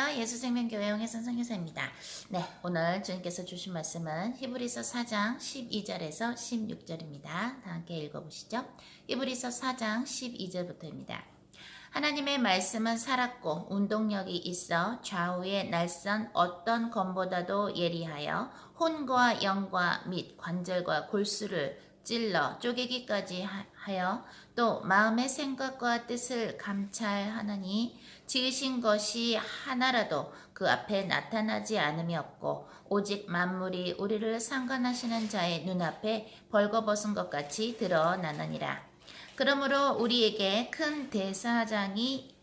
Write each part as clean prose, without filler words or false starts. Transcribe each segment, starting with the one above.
안녕하세요. 예수생명교회 홍혜선 선교사입니다. 네, 오늘 주님께서 주신 말씀은 히브리서 4장 12절에서 16절입니다. 다 함께 읽어보시죠. 히브리서 4장 12절부터입니다. 하나님의 말씀은 살았고 운동력이 있어 좌우의 날선 어떤 검보다도 예리하여 혼과 영과 및 관절과 골수를 찔러 쪼개기까지 하여 또 마음의 생각과 뜻을 감찰하느니 지으신 것이 하나라도 그 앞에 나타나지 않음이 없고 오직 만물이 우리를 상관하시는 자의 눈앞에 벌거벗은 것 같이 드러나느니라. 그러므로 우리에게 큰 대제사장이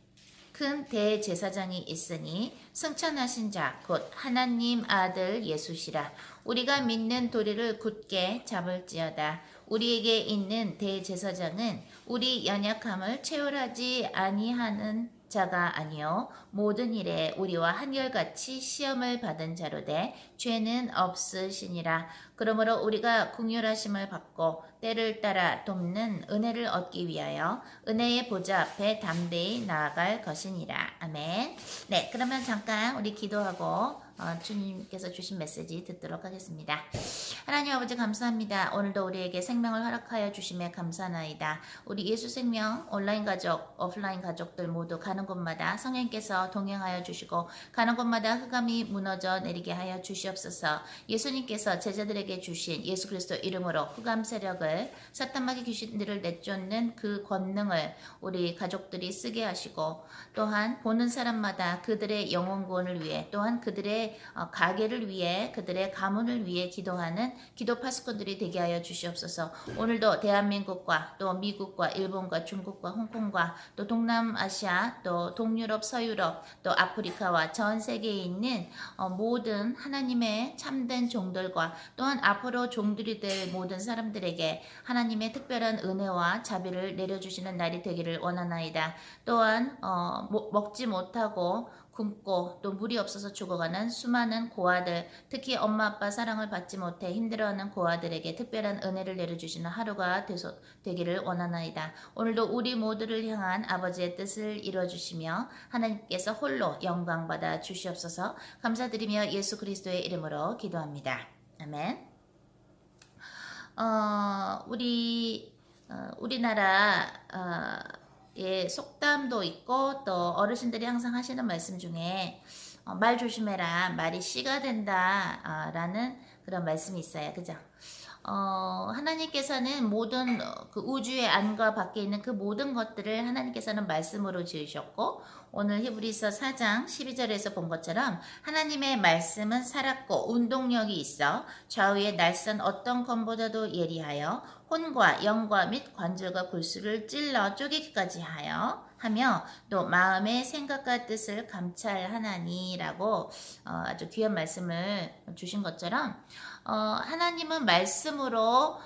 있으니 승천하신 자 곧 하나님 아들 예수시라. 우리가 믿는 도리를 굳게 잡을지어다. 우리에게 있는 대제사장은 우리 연약함을 체월하지 아니하는 자가 아니요 모든 일에 우리와 한결같이 시험을 받은 자로되 죄는 없으시니라. 그러므로 우리가 긍휼하심을 받고 때를 따라 돕는 은혜를 얻기 위하여 은혜의 보좌 앞에 담대히 나아갈 것이니라. 아멘. 네, 그러면 잠깐 우리 기도하고 주님께서 주신 메시지 듣도록 하겠습니다. 하나님 아버지 감사합니다. 오늘도 우리에게 생명을 허락하여 주심에 감사나이다. 우리 예수생명 온라인 가족, 오프라인 가족들 모두 가는 곳마다 성령께서 동행하여 주시고 가는 곳마다 흑암이 무너져 내리게 하여 주시옵소서. 예수님께서 제자들에게 주신 예수 그리스도 이름으로 흑암 세력을 사탄마귀 귀신들을 내쫓는 그 권능을 우리 가족들이 쓰게 하시고 또한 보는 사람마다 그들의 영혼 구원을 위해 또한 그들의 가게를 위해 그들의 가문을 위해 기도하는 기도 파수꾼들이 되게 하여 주시옵소서. 오늘도 대한민국과 또 미국과 일본과 중국과 홍콩과 또 동남아시아 또 동유럽 서유럽 또 아프리카와 전 세계에 있는 모든 하나님의 참된 종들과 또한 앞으로 종들이 될 모든 사람들에게 하나님의 특별한 은혜와 자비를 내려주시는 날이 되기를 원하나이다. 또한 먹지 못하고 굶고 또 물이 없어서 죽어가는 수많은 고아들, 특히 엄마 아빠 사랑을 받지 못해 힘들어하는 고아들에게 특별한 은혜를 내려주시는 하루가 되기를 원하나이다. 오늘도 우리 모두를 향한 아버지의 뜻을 이뤄주시며 하나님께서 홀로 영광받아 주시옵소서. 감사드리며 예수 그리스도의 이름으로 기도합니다. 아멘. 우리나라 예, 속담도 있고 또 어르신들이 항상 하시는 말씀 중에 말 조심해라, 말이 씨가 된다 라는 그런 말씀이 있어요. 그죠? 하나님께서는 모든 그 우주의 안과 밖에 있는 그 모든 것들을 하나님께서는 말씀으로 지으셨고 오늘 히브리서 4장 12절에서 본 것처럼 하나님의 말씀은 살았고 운동력이 있어 좌우의 날선 어떤 검보다도 예리하여 혼과 영과 및 관절과 골수를 찔러 쪼개기까지 하며 또 마음의 생각과 뜻을 감찰하나니라고 아주 귀한 말씀을 주신 것처럼 하나님은 말씀으로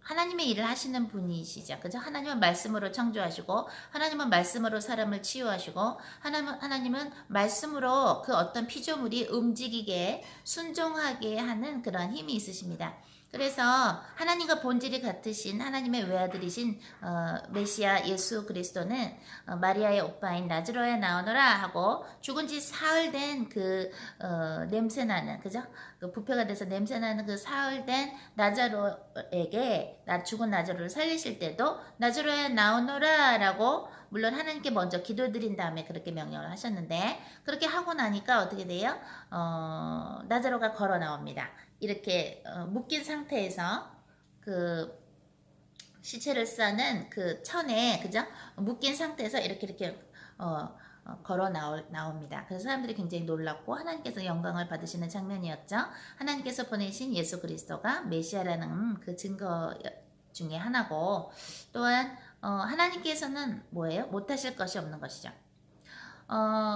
하나님의 일을 하시는 분이시죠. 그죠? 하나님은 말씀으로 창조하시고 하나님은 말씀으로 사람을 치유하시고 하나님은 말씀으로 그 어떤 피조물이 움직이게 순종하게 하는 그런 힘이 있으십니다. 그래서 하나님과 본질이 같으신 하나님의 외아들이신 메시아 예수 그리스도는 마리아의 오빠인 나즈로에 나오너라 하고 죽은 지 사흘 된 그 냄새나는 그죠? 그 부패가 돼서 냄새나는 그 사흘 된 나자로에게 죽은 나자로를 살리실 때도 나즈로에 나오너라 라고 물론 하나님께 먼저 기도드린 다음에 그렇게 명령을 하셨는데 그렇게 하고 나니까 어떻게 돼요? 나자로가 걸어 나옵니다. 이렇게 묶인 상태에서 그 시체를 싸는 그 천에 그죠? 묶인 상태에서 이렇게 걸어 나옵니다. 그래서 사람들이 굉장히 놀랐고 하나님께서 영광을 받으시는 장면이었죠. 하나님께서 보내신 예수 그리스도가 메시아라는 그 증거 중에 하나고 또한 하나님께서는 뭐예요? 못하실 것이 없는 것이죠.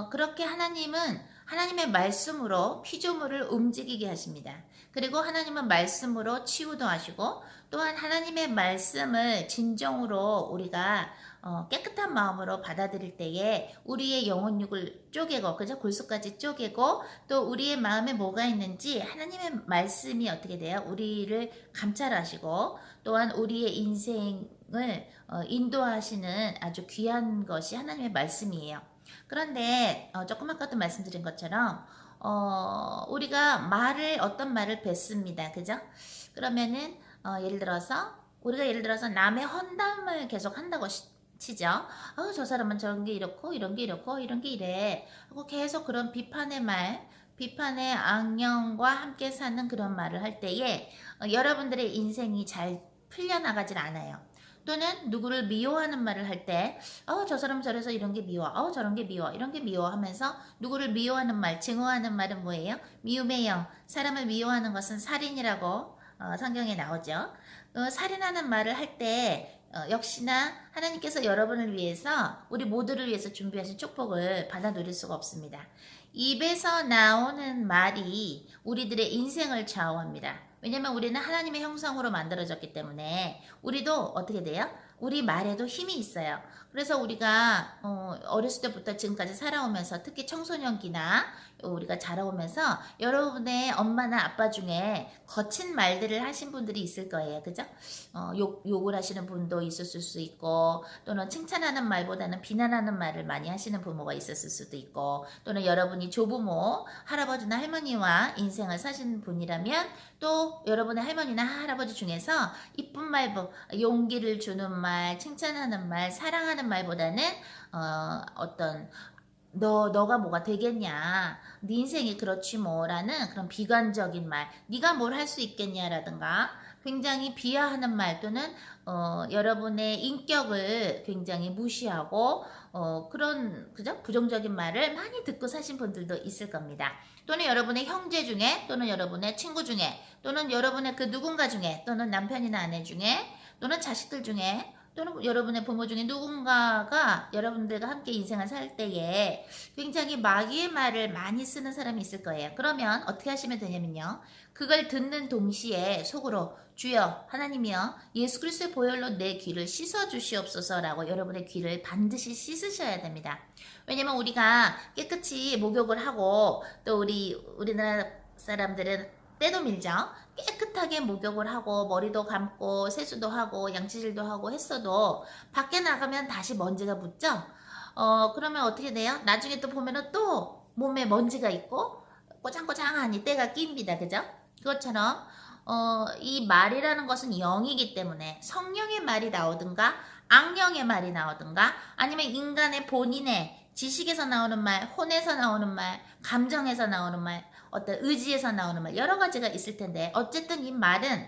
그렇게 하나님은 하나님의 말씀으로 피조물을 움직이게 하십니다. 그리고 하나님은 말씀으로 치유도 하시고 또한 하나님의 말씀을 진정으로 우리가 깨끗한 마음으로 받아들일 때에 우리의 영혼육을 쪼개고 그죠? 골수까지 쪼개고 또 우리의 마음에 뭐가 있는지 하나님의 말씀이 어떻게 돼요? 우리를 감찰하시고 또한 우리의 인생을 인도하시는 아주 귀한 것이 하나님의 말씀이에요. 그런데 조금 아까도 말씀드린 것처럼 우리가 어떤 말을 뱉습니다. 그죠? 그러면은 예를 들어서 남의 험담을 계속 한다고 치죠. 저 사람은 저런 게 이렇고 이런 게 이렇고 이런 게 이래 하고 계속 그런 비판의 악령과 함께 사는 그런 말을 할 때에 여러분들의 인생이 잘 풀려나가질 않아요. 또는 누구를 미워하는 말을 할 때, 저 사람 저래서 이런 게 미워, 저런 게 미워, 이런 게 미워 하면서 누구를 미워하는 말, 증오하는 말은 뭐예요? 미움의 영. 사람을 미워하는 것은 살인이라고 성경에 나오죠. 살인하는 말을 할 때, 역시나 하나님께서 여러분을 위해서, 우리 모두를 위해서 준비하신 축복을 받아 누릴 수가 없습니다. 입에서 나오는 말이 우리들의 인생을 좌우합니다. 왜냐면 우리는 하나님의 형상으로 만들어졌기 때문에 우리도 어떻게 돼요? 우리 말에도 힘이 있어요. 그래서 우리가 어렸을 때부터 지금까지 살아오면서 특히 청소년기나 우리가 자라오면서 여러분의 엄마나 아빠 중에 거친 말들을 하신 분들이 있을 거예요. 그죠? 욕을 하시는 분도 있었을 수 있고 또는 칭찬하는 말보다는 비난하는 말을 많이 하시는 부모가 있었을 수도 있고 또는 여러분이 조부모, 할아버지나 할머니와 인생을 사신 분이라면 또 여러분의 할머니나 할아버지 중에서 이쁜 말, 용기를 주는 말, 칭찬하는 말, 사랑하는 말보다는 어떤 너가 뭐가 되겠냐, 네 인생이 그렇지 뭐라는 그런 비관적인 말, 네가 뭘 할 수 있겠냐라든가 굉장히 비하하는 말 또는 여러분의 인격을 굉장히 무시하고 그런 그죠? 부정적인 말을 많이 듣고 사신 분들도 있을 겁니다. 또는 여러분의 형제 중에 또는 여러분의 친구 중에 또는 여러분의 그 누군가 중에 또는 남편이나 아내 중에 또는 자식들 중에 또는 여러분의 부모 중에 누군가가 여러분들과 함께 인생을 살 때에 굉장히 마귀의 말을 많이 쓰는 사람이 있을 거예요. 그러면 어떻게 하시면 되냐면요. 그걸 듣는 동시에 속으로 주여 하나님이여 예수 그리스도의 보혈로 내 귀를 씻어 주시옵소서라고 여러분의 귀를 반드시 씻으셔야 됩니다. 왜냐면 우리가 깨끗이 목욕을 하고 또 우리나라 사람들은 때도 밀죠. 깨끗하게 목욕을 하고 머리도 감고 세수도 하고 양치질도 하고 했어도 밖에 나가면 다시 먼지가 묻죠. 그러면 어떻게 돼요? 나중에 또 보면은 또 몸에 먼지가 있고 꼬장꼬장하니 때가 낍니다. 그죠? 그것처럼 이 말이라는 것은 영이기 때문에 성령의 말이 나오든가 악령의 말이 나오든가 아니면 인간의 본인의 지식에서 나오는 말, 혼에서 나오는 말, 감정에서 나오는 말, 어떤 의지에서 나오는 말 여러 가지가 있을 텐데 어쨌든 이 말은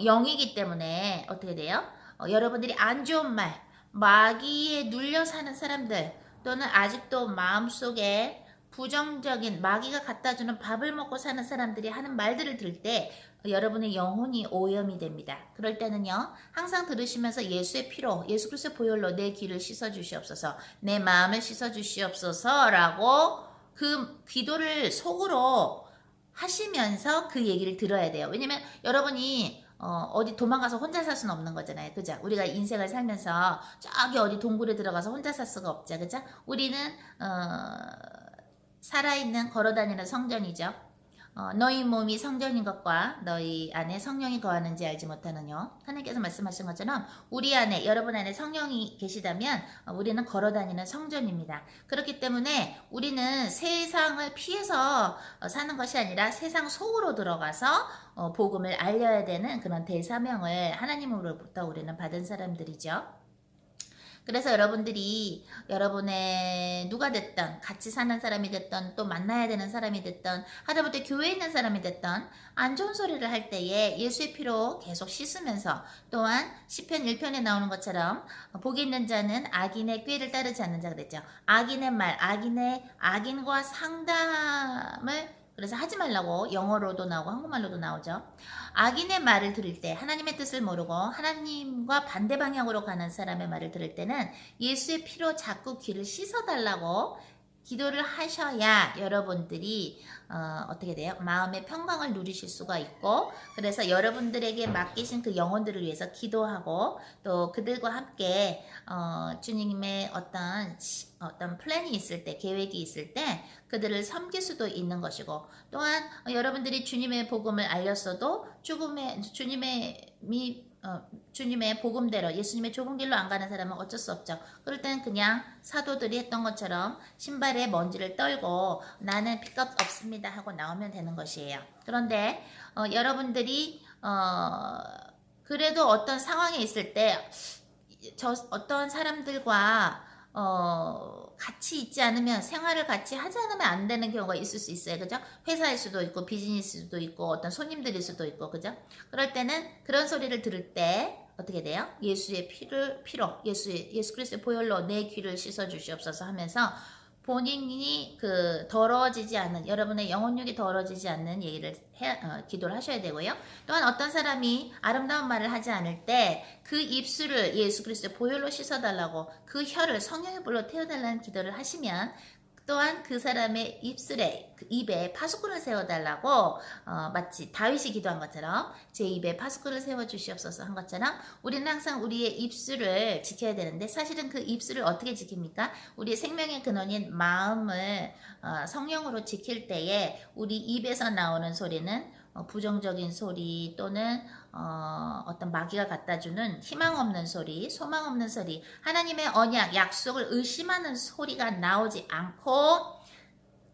영이기 때문에 어떻게 돼요? 여러분들이 안 좋은 말, 마귀에 눌려 사는 사람들 또는 아직도 마음속에 부정적인 마귀가 갖다주는 밥을 먹고 사는 사람들이 하는 말들을 들을 때 여러분의 영혼이 오염이 됩니다. 그럴 때는요. 항상 들으시면서 예수의 피로 예수 그리스도의 보혈로 내 귀를 씻어 주시옵소서 내 마음을 씻어 주시옵소서 라고 그 기도를 속으로 하시면서 그 얘기를 들어야 돼요. 왜냐면 여러분이 어디 도망가서 혼자 살 수는 없는 거잖아요. 그죠? 우리가 인생을 살면서 저기 어디 동굴에 들어가서 혼자 살 수가 없죠. 그죠? 우리는 살아있는 걸어다니는 성전이죠. 너희 몸이 성전인 것과 너희 안에 성령이 거하는지 알지 못하느뇨. 하나님께서 말씀하신 것처럼 우리 안에 여러분 안에 성령이 계시다면 우리는 걸어다니는 성전입니다. 그렇기 때문에 우리는 세상을 피해서 사는 것이 아니라 세상 속으로 들어가서 복음을 알려야 되는 그런 대사명을 하나님으로부터 우리는 받은 사람들이죠. 그래서 여러분들이 여러분의 누가 됐던 같이 사는 사람이 됐던 또 만나야 되는 사람이 됐던 하다못해 교회에 있는 사람이 됐던 안 좋은 소리를 할 때에 예수의 피로 계속 씻으면서 또한 시편 1편에 나오는 것처럼 복이 있는 자는 악인의 꾀를 따르지 않는 자 그랬죠. 악인의 말, 악인과 상담을 그래서 하지 말라고 영어로도 나오고 한국말로도 나오죠. 악인의 말을 들을 때 하나님의 뜻을 모르고 하나님과 반대 방향으로 가는 사람의 말을 들을 때는 예수의 피로 자꾸 귀를 씻어달라고 기도를 하셔야 여러분들이 어떻게 돼요? 마음의 평강을 누리실 수가 있고 그래서 여러분들에게 맡기신 그 영혼들을 위해서 기도하고 또 그들과 함께 주님의 어떤 플랜이 있을 때 계획이 있을 때 그들을 섬길 수도 있는 것이고 또한 여러분들이 주님의 복음을 알렸어도 주님의 주님의 복음대로 예수님의 좁은 길로 안 가는 사람은 어쩔 수 없죠. 그럴 때는 그냥 사도들이 했던 것처럼 신발에 먼지를 떨고 나는 픽업 없습니다 하고 나오면 되는 것이에요. 그런데 여러분들이 그래도 어떤 상황에 있을 때 어떤 사람들과 같이 있지 않으면 생활을 같이 하지 않으면 안 되는 경우가 있을 수 있어요. 그죠? 회사일 수도 있고 비즈니스일 수도 있고 어떤 손님들일 수도 있고 그죠? 그럴 때는 그런 소리를 들을 때 어떻게 돼요? 예수의 피로 예수 그리스도의 보혈로 내 귀를 씻어 주시옵소서 하면서 본인이 더러워지지 않는 여러분의 영혼육이 더러워지지 않는 얘기를 기도를 하셔야 되고요. 또한 어떤 사람이 아름다운 말을 하지 않을 때 그 입술을 예수 그리스도의 보혈로 씻어달라고 그 혀를 성령의 불로 태워달라는 기도를 하시면 또한 그 사람의 입에 파수꾼을 세워달라고 마치 다윗이 기도한 것처럼 제 입에 파수꾼을 세워주시옵소서 한 것처럼 우리는 항상 우리의 입술을 지켜야 되는데 사실은 그 입술을 어떻게 지킵니까? 우리의 생명의 근원인 마음을 성령으로 지킬 때에 우리 입에서 나오는 소리는 부정적인 소리 또는 어떤 마귀가 갖다주는 희망 없는 소리, 소망 없는 소리, 하나님의 언약, 약속을 의심하는 소리가 나오지 않고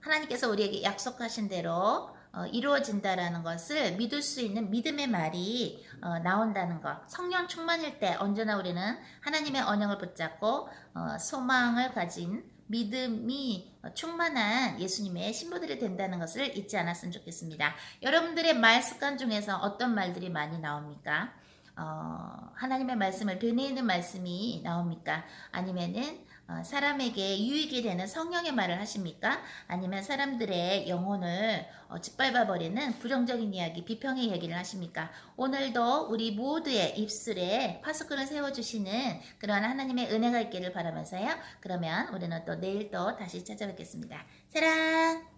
하나님께서 우리에게 약속하신 대로 이루어진다라는 것을 믿을 수 있는 믿음의 말이 나온다는 것. 성령 충만일 때 언제나 우리는 하나님의 언약을 붙잡고 소망을 가진 믿음이 충만한 예수님의 신부들이 된다는 것을 잊지 않았으면 좋겠습니다. 여러분들의 말 습관 중에서 어떤 말들이 많이 나옵니까? 하나님의 말씀을 되뇌이는 말씀이 나옵니까? 아니면은 사람에게 유익이 되는 성령의 말을 하십니까? 아니면 사람들의 영혼을 짓밟아버리는 부정적인 이야기, 비평의 이야기를 하십니까? 오늘도 우리 모두의 입술에 파수꾼을 세워주시는 그러한 하나님의 은혜가 있기를 바라면서요. 그러면 우리는 또 내일 또 다시 찾아뵙겠습니다. 사랑!